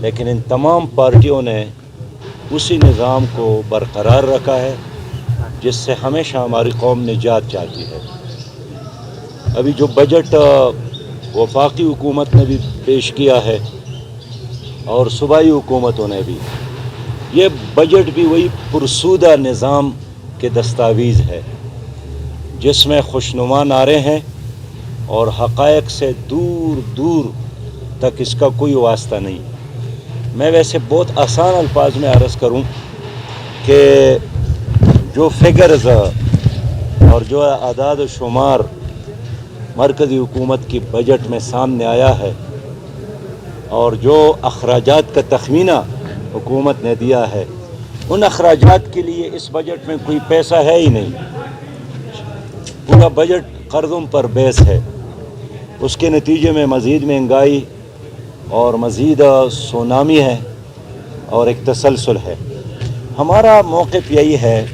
لیکن ان تمام پارٹیوں نے اسی نظام کو برقرار رکھا ہے جس سے ہمیشہ ہماری قوم نجات چاہتی ہے۔ ابھی جو بجٹ وفاقی حکومت نے بھی پیش کیا ہے اور صوبائی حکومتوں نے بھی، یہ بجٹ بھی وہی پرسودہ نظام کے دستاویز ہے جس میں خوشنما نعرے ہیں اور حقائق سے دور دور تک اس کا کوئی واسطہ نہیں۔ میں ویسے بہت آسان الفاظ میں عرض کروں کہ جو فگرز اور جو اعداد و شمار مرکزی حکومت کی بجٹ میں سامنے آیا ہے اور جو اخراجات کا تخمینہ حکومت نے دیا ہے، ان اخراجات کے لیے اس بجٹ میں کوئی پیسہ ہے ہی نہیں۔ پورا بجٹ قرضوں پر بیس ہے۔ اس کے نتیجے میں مزید مہنگائی اور مزید سونامی ہے اور ایک تسلسل ہے۔ ہمارا موقف یہی ہے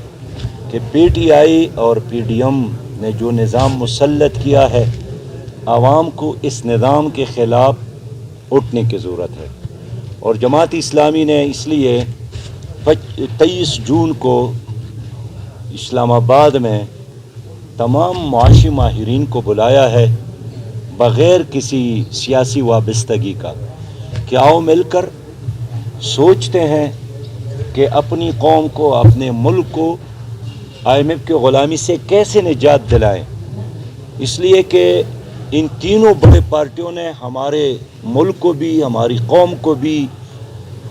کہ پی ٹی آئی اور پی ڈی ایم نے جو نظام مسلط کیا ہے، عوام کو اس نظام کے خلاف اٹھنے کی ضرورت ہے، اور جماعت اسلامی نے اس لیے 23 جون کو اسلام آباد میں تمام معاشی ماہرین کو بلایا ہے بغیر کسی سیاسی وابستگی کا کہ آؤ مل کر سوچتے ہیں کہ اپنی قوم کو، اپنے ملک کو IMF کی غلامی سے کیسے نجات دلائیں۔ اس لیے کہ ان تینوں بڑے پارٹیوں نے ہمارے ملک کو بھی، ہماری قوم کو بھی،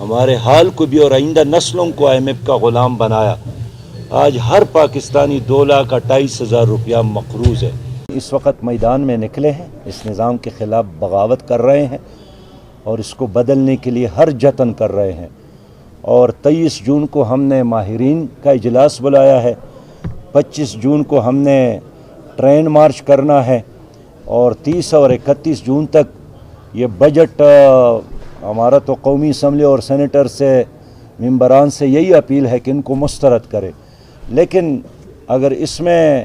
ہمارے حال کو بھی اور آئندہ نسلوں کو IMF کا غلام بنایا۔ آج ہر پاکستانی 2,28,000 روپیہ مقروض ہے۔ اس وقت میدان میں نکلے ہیں، اس نظام کے خلاف بغاوت کر رہے ہیں اور اس کو بدلنے کے لیے ہر جتن کر رہے ہیں، اور 23 جون کو ہم نے ماہرین کا اجلاس بلایا ہے، 25 جون کو ہم نے ٹرین مارچ کرنا ہے، اور 30 اور 31 جون تک یہ بجٹ ہمارا تو قومی اسمبلی اور سینیٹر سے، ممبران سے یہی اپیل ہے کہ ان کو مسترد کرے۔ لیکن اگر اس میں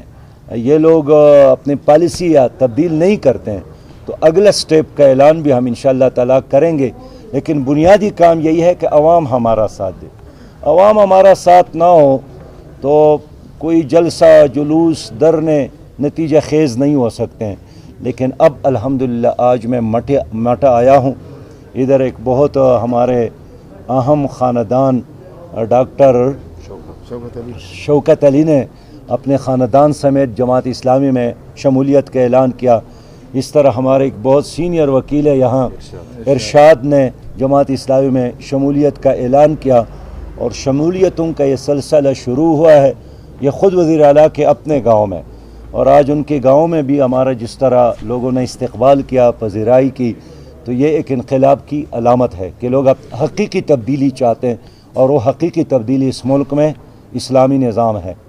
یہ لوگ اپنی پالیسی یا تبدیل نہیں کرتے ہیں تو اگلا سٹیپ کا اعلان بھی ہم انشاءاللہ تعالیٰ کریں گے۔ لیکن بنیادی کام یہی ہے کہ عوام ہمارا ساتھ دے۔ عوام ہمارا ساتھ نہ ہو تو کوئی جلسہ، جلوس، دھرنے نتیجہ خیز نہیں ہو سکتے ہیں۔ لیکن اب الحمدللہ آج میں مٹا آیا ہوں۔ ادھر ایک بہت ہمارے اہم خاندان ڈاکٹر شوکت علی نے اپنے خاندان سمیت جماعت اسلامی میں شمولیت کا اعلان کیا۔ اس طرح ہمارے ایک بہت سینئر وکیل ہے یہاں ارشاد نے جماعت اسلامی میں شمولیت کا اعلان کیا، اور شمولیتوں کا یہ سلسلہ شروع ہوا ہے۔ یہ خود وزیر اعلیٰ کے اپنے گاؤں میں، اور آج ان کے گاؤں میں بھی ہمارا جس طرح لوگوں نے استقبال کیا، پذیرائی کی، تو یہ ایک انقلاب کی علامت ہے کہ لوگ اب حقیقی تبدیلی چاہتے ہیں، اور وہ حقیقی تبدیلی اس ملک میں اسلامی نظام ہے۔